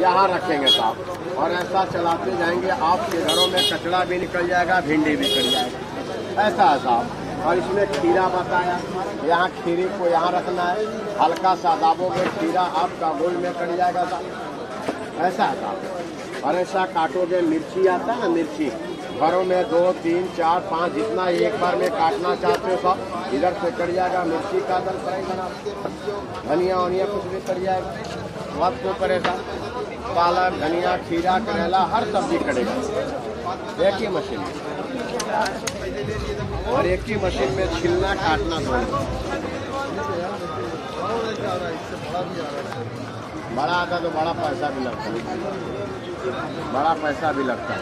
यहाँ रखेंगे साहब, और ऐसा चलाते जाएंगे। आपके घरों में कचड़ा भी निकल जाएगा, भिंडी भी कट जाएगा, ऐसा है साहब। और इसमें खीरा बताया, यहाँ खीरे को यहाँ रखना है, हल्का सा दाबोगे खीरा आपका गोल में कट जाएगा साहब, ऐसा है साहब। और ऐसा काटोगे, मिर्ची आता है ना, मिर्ची घरों में 2, 3, 4, 5 जितना एक बार में काटना चाहते हो सब इधर से कट जाएगा। मिर्ची का दल करेगा, धनिया वनिया कुछ भी कट जाएगा, मत को करेगा। पालक, धनिया, खीरा, करेला हर सब्जी कटेगा एक ही मशीन में, और एक ही मशीन में छिलना काटना दोनों। बड़ा आता तो बड़ा पैसा भी लगता है, बड़ा पैसा भी लगता है।